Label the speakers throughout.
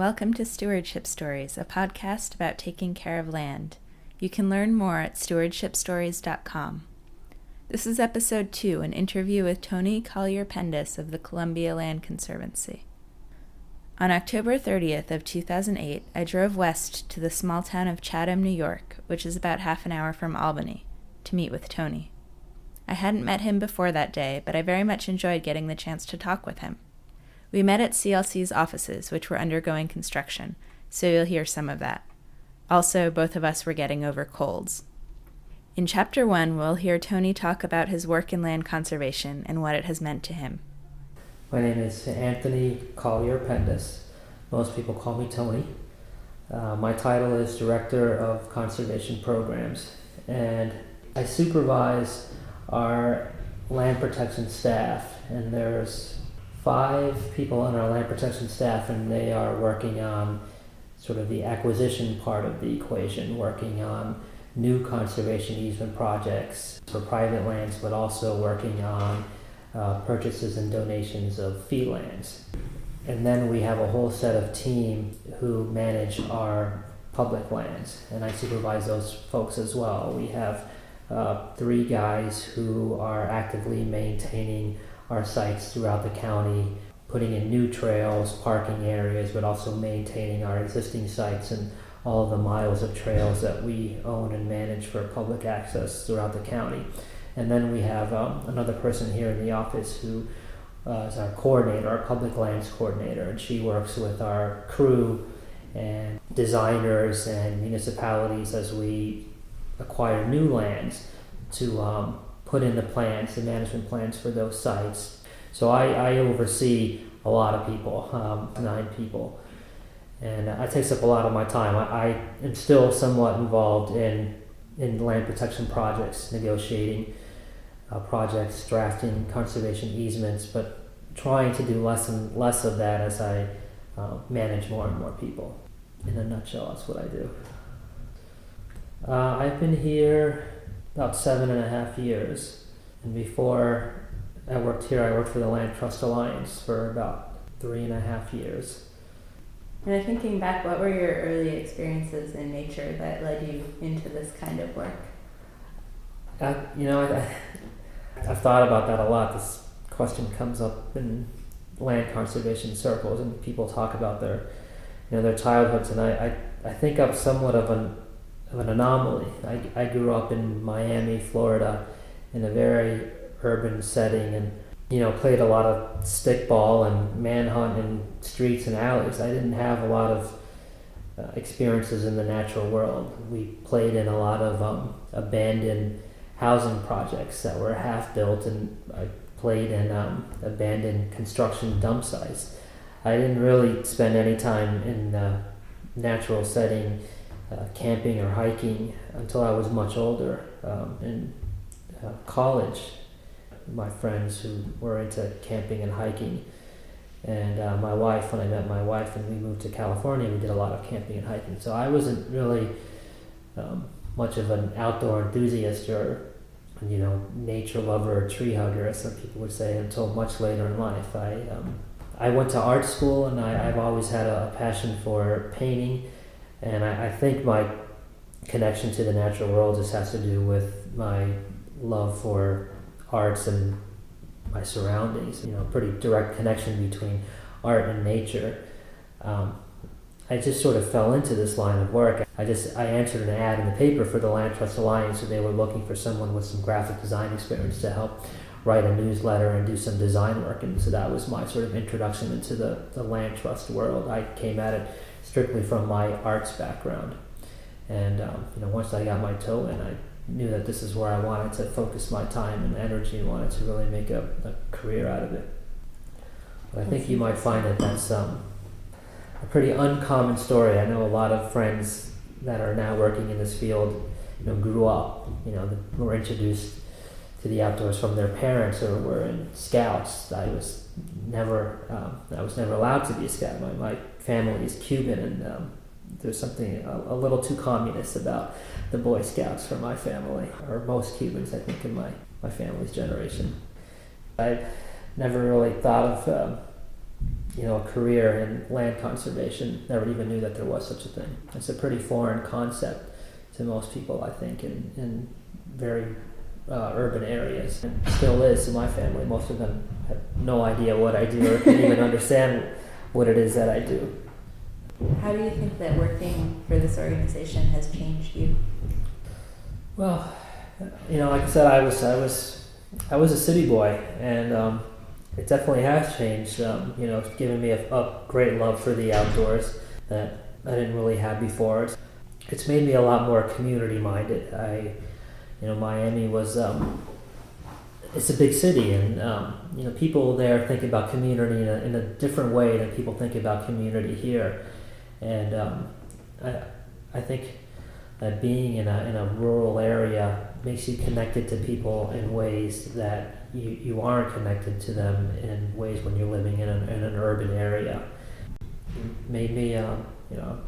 Speaker 1: welcome to Stewardship Stories, a podcast about taking care of land. You can learn more at stewardshipstories.com. This is episode 2, an interview with Tony Coyler-Pendas of the Columbia Land Conservancy. On October 30th of 2008, I drove west to the small town of Chatham, New York, which is about half an hour from Albany, to meet with Tony. I hadn't met him before that day, but I very much enjoyed getting the chance to talk with him. We met at CLC's offices, which were undergoing construction, so you'll hear some of that. Also, both of us were getting over colds. In Chapter 1, we'll hear Tony talk about his work in land conservation and what it has meant to him.
Speaker 2: My name is Anthony Coyler-Pendas. Most people call me Tony. My title is Director of Conservation Programs, and I supervise our land protection staff, and there's 5 people on our land protection staff, and they are working on sort of the acquisition part of the equation, working on new conservation easement projects for private lands, but also working on purchases and donations of fee lands. And then we have a whole set of team who manage our public lands, and I supervise those folks as well. We have 3 guys who are actively maintaining our sites throughout the county, putting in new trails, parking areas, but also maintaining our existing sites and all of the miles of trails that we own and manage for public access throughout the county. And then we have another person here in the office who is our coordinator, our public lands coordinator, and she works with our crew and designers and municipalities as we acquire new lands to put in the plans, the management plans for those sites. So I oversee a lot of people, 9 people, and that takes up a lot of my time. I am still somewhat involved in land protection projects, negotiating projects, drafting conservation easements, but trying to do less and less of that as I manage more and more people. In a nutshell, that's what I do. I've been here about 7.5 years, and before I worked here, I worked for the Land Trust Alliance for about 3.5 years.
Speaker 1: And thinking back, what were your early experiences in nature that led you into this kind of work?
Speaker 2: I've thought about that a lot. This question comes up in land conservation circles, and people talk about their childhoods, and I think I'm somewhat of an anomaly. I grew up in Miami, Florida, in a very urban setting, and played a lot of stickball and manhunt in streets and alleys. I didn't have a lot of experiences in the natural world. We played in a lot of abandoned housing projects that were half built, and I played in abandoned construction dump sites. I didn't really spend any time in the natural setting, camping or hiking, until I was much older. In college, my friends who were into camping and hiking, and my wife, when I met my wife and we moved to California, we did a lot of camping and hiking. So I wasn't really much of an outdoor enthusiast or nature lover or tree hugger, as some people would say, until much later in life. I went to art school, and I've always had a passion for painting, and I think my connection to the natural world just has to do with my love for arts and my surroundings. Pretty direct connection between art and nature. I just sort of fell into this line of work. I answered an ad in the paper for the Land Trust Alliance, so they were looking for someone with some graphic design experience to help write a newsletter and do some design work, and so that was my sort of introduction into the land trust world. I came at it strictly from my arts background, and once I got my toe in, I knew that this is where I wanted to focus my time and energy and wanted to really make a career out of it. But I think you might find that that's a pretty uncommon story. I know a lot of friends that are now working in this field, grew up, were introduced to the outdoors from their parents or were in scouts. I was never allowed to be a scout. My family is Cuban, and there's something a little too communist about the Boy Scouts for my family, or most Cubans, I think, in my family's generation. I never really thought of a career in land conservation. Never even knew that there was such a thing. It's a pretty foreign concept to most people, I think, in very urban areas, and still is to my family. Most of them have no idea what I do or can even understand what it is that I do.
Speaker 1: How do you think that working for this organization has changed you?
Speaker 2: Well, like I said, I was a city boy, and it definitely has changed. It's given me a great love for the outdoors that I didn't really have before. It's made me a lot more community minded. Miami was it's a big city, and people there think about community in a different way than people think about community here. And I think that being in a rural area makes you connected to people in ways that you aren't connected to them in ways when you're living in an urban area. It made me,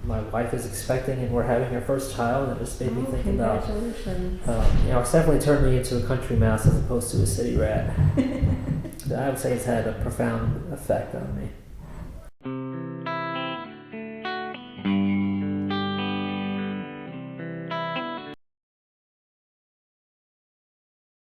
Speaker 2: my wife is expecting and we're having our first child, and it just made me think about, it's definitely turned me into a country mouse as opposed to a city rat. I would say it's had a profound effect on me.